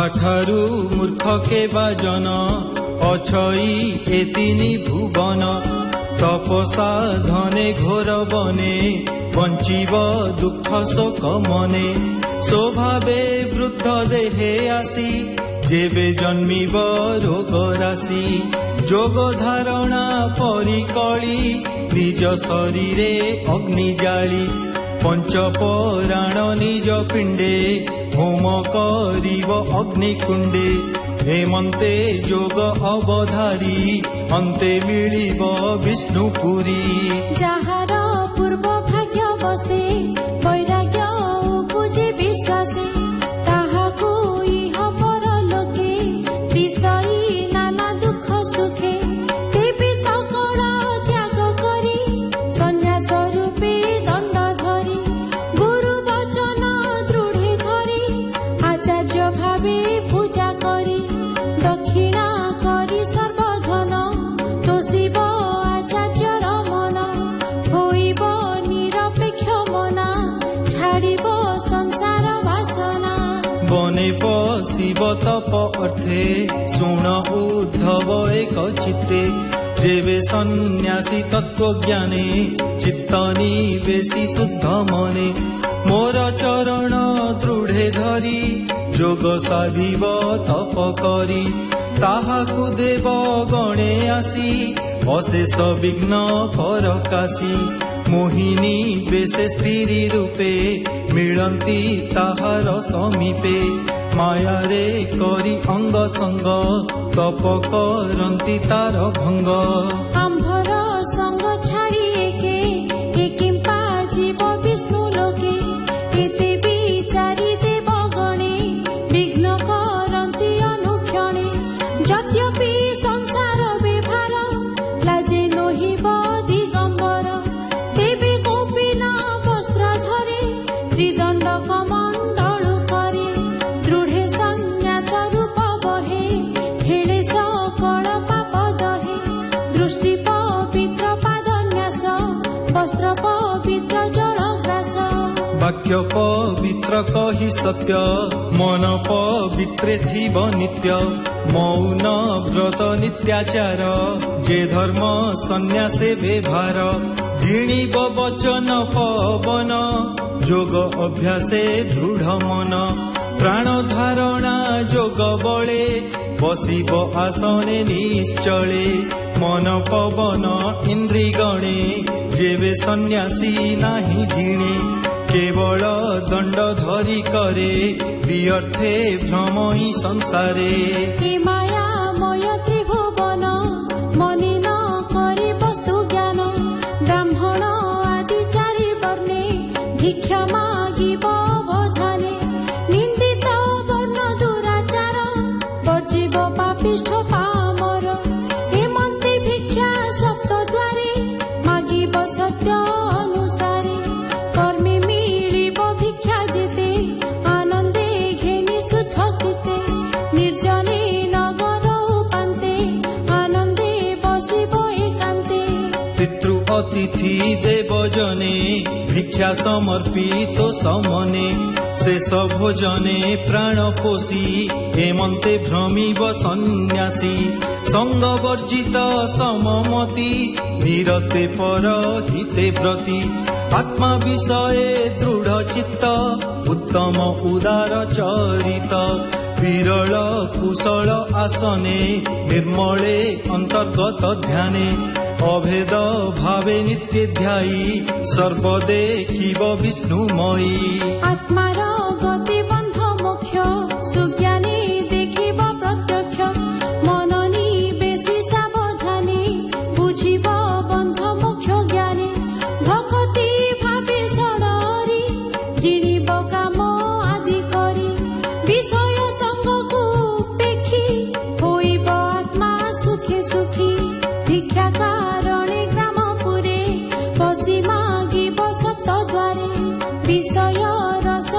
माठारू मूर्ख के बाजन अछई ए तिनी भुवन तपसा धने घोर बने बंचीब दुख शोक मने स्वभावे वृद्ध देहे आसी जेबे जन्मीब रोग राशि जोग धारणा परिकली निज शरीरे अग्नि जाली पंचपराण निज पिंडे होम करिब अग्निकुंडे हेमंते जोग अवधारी अंते मिलिब विष्णुपुरी जहार पूर्व भाग्य बसे वैराग्य पूजे विश्वासे ताहाको इह परलोके दिशई नाना दुख सुखे देवी सकल त्याग करी सन्यास रूपे दंड धरी गुरु वचन दृढ़े धरी आचार्य भावे पूजा करी दक्षिणा करी सर्वधन तोषिब आचार्यर मन होइब निरपेक्ष मना छाड़िब संसार वासना बने पशिब तप अर्थे शुण उद्धव एक चित्ते जेबे सन्यासी तत्व ज्ञाने चित्त निवेशी शुद्ध मने मोर चरण दृढ़े धरी जोग साधिब तप करी ताहाकु देव गणे आसी अशेष विघ्न परकाशी मोहिनी बेशे स्थिरी रूपे मिलंती ताहार समीपे माया रे करी अंग संग तप करंती तार भंग आंभर संग छाड़ी एके किंपा जीव विष्णु लोके एते विचारी देव गणे विघ्न करंती अनुक्षणे यद्यपि संसार व्यवहार लाजे नहिब दिगंबर तेबे कौपिन वस्त्र धरे त्रिदंड कमंडल करे दृढ़े संन्यास रूप बहे हेले सकल पाप दहे दृष्टि पवित्र पादन्यास वस्त्र पवित्र जल ग्रास वाक्य पवित्र कही सत्य मन पवित्रे थिब नित्य मौन व्रत नित्याचार जे धर्म सन्यासे व्यवहार जिणीब वचन पवन जोग अभ्यासे दृढ़ मन प्राण धारणा जोग बले बसिब आसने निश्चले मन पवन इंद्री गणे जेबे सन्यासी नाही जिणे केवल दंड धरी करे व्यर्थे भ्रमई संसारे हे मायामय त्रिभुवन मने न करे वस्तु ज्ञान ब्राह्मण आदि चारि वर्णे भिक्षा मागिब अवधाने निंदित वर्ण दुराचार वर्जिब पापिष्ठ पामर हेमंते भिक्षा सप्त द्वारे मागिब सत्य अनुसारे कर्मे मिलिब भिक्षा जेते आनंदे घेनी सुख चित्ते निर्जने नगर उपान्ते आनंदे बसिब एकान्ते पितृ अतिथि देवजने भिक्षा समर्पित समने शेष भोजने प्राण पोषी हेमंते भ्रमिब सन्यासी संग वर्जित सममति निरते पर हिते व्रती आत्मा विषये दृढ़ चित्त उत्तम उदार चरित विरल कुशल आसने निर्मले अंतर्गत ध्याने अभेद भावे नित्य ध्यायी सर्व देखिब विष्णुमयी आत्मार गति बंध मोक्ष सुज्ञाने देखिब प्रत्यक्ष मननी बेसी सावधाने बुझिब बंध मोक्ष ज्ञाने भक्ति भावे सडरी जिणिब काम आदि करी विषय संगको पेखी होइब आत्मा सुखी सुखी भिक्षा कारणे ग्रामपुरे पशि मागिब सप्त द्वारे विषय रस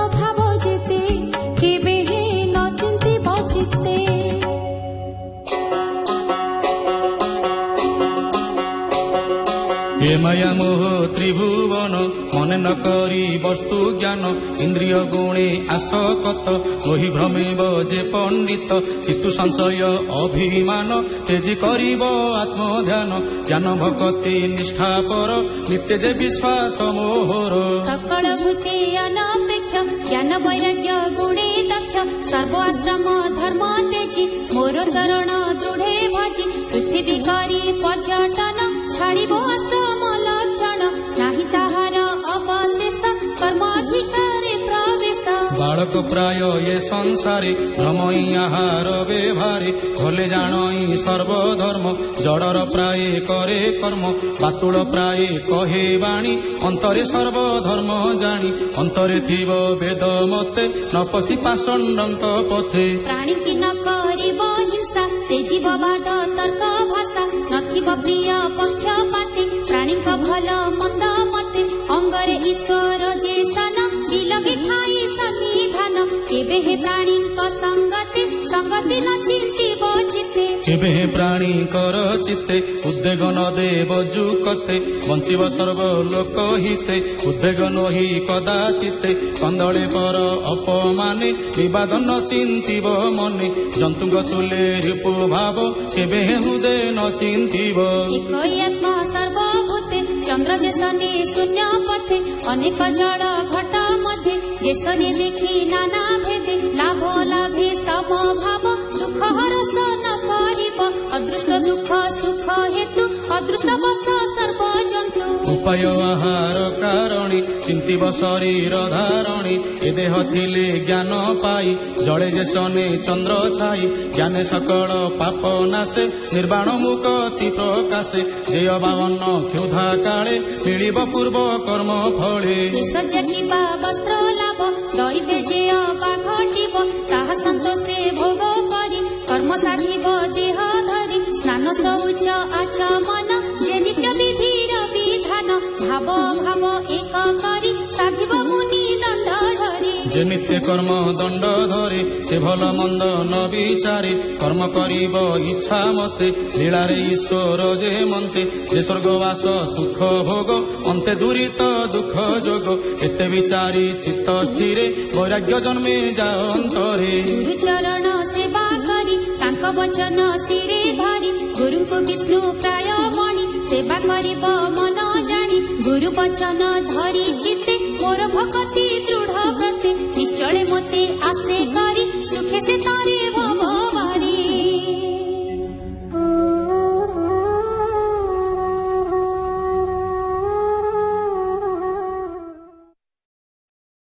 करी वस्तु ज्ञान इंद्रिय गुणे आसकत मोहि भ्रमेव जे पंडित चित्तु संशय अभिमान तेजी करिब आत्मध्यान ज्ञान भक्ति निष्ठा पर नित्य जे विश्वास मोहर सकल भूते अनपेक्ष ज्ञान वैराग्य गुणे दक्ष सर्व आश्रम धर्म तेजी मोर चरण दृढ़े भजी पृथ्वी करी पर्यटन छाड़िब आश्रम लक्षण नाही ताहार अवशेष कर्माधिकारे प्रवेश बालक प्राय ये संसारे भ्रमई आहार व्यवहारे भले जानई सर्वधर्म जड़र प्राय करे कर्म बातुल प्राय कहे बाणी अंतरे सर्वधर्म जानी अंतरे थिब वेद मते न पशि पाषण्डंक पथे प्राणी की न करिब हिंसा तेजीब वाद तर्क भाषा नथिब प्रिय पक्षपाती प्राणी भल मंद मते अंगरे ईश्वर जे सन बिलगे थाई सन्निधान केबे हे प्राणी संगति संगति न चिंतिब चित्ते केबे हे प्राणी कर चित्ते उद्वेग न देव जुकते बंचिब सर्व लोक हिते उद्वेग नहि कदाचिते कंदळे पर अपमाने विवाद न चिंतिब मने जंतुक तुले रिपु भाव केबे हे हृदय न चिंतिब एक आत्मा सर्वभूते चंद्र जेसने शून्य पथे अनेक जड़ घट मध्ये जेसने देखी नाना भेदे लाभ लाभे समभाव दुख हरस न करिब अदृष्ट दुख सुख हेतु अदृष्ट बस सर्व जंतु उपाय आहार कारणी चिंतिब शरीर धारणी ए देह थिले ज्ञान पाई जड़े जेसने चंद्र छाई ज्ञाने सकल पाप नाशे निर्वाण मुक्ति प्रकाशे जय बावन क्षुधा काले मिलिब पूर्व कर्म फले सज्जा वस्त्र लाभ दैवे जेय बाघटिब ताहा संतोषे भोग करी कर्म साधिब देह धरी स्नान शौच आचमन जे नित्य विधिर विधान भाव भाव एक करी साधिब मुनि दंड धरी जे नित्य कर्म दंड धरे से भल मंद न विचारे कर्म करिब इच्छा मते लीलारे ईश्वर जे मन्ते जे स्वर्गवास सुख भोग अन्ते दूरित दुख जोग एते विचारी चित्त स्थिरे वैराग्य जन्मे जाअन्तरे गुरु चरण सेवा करी तांक वचन सिरे धरी गुरु को विष्णु प्राय मणि सेवा करिब मन जानी गुरु वचन धरी चित्ते मोर भक्ति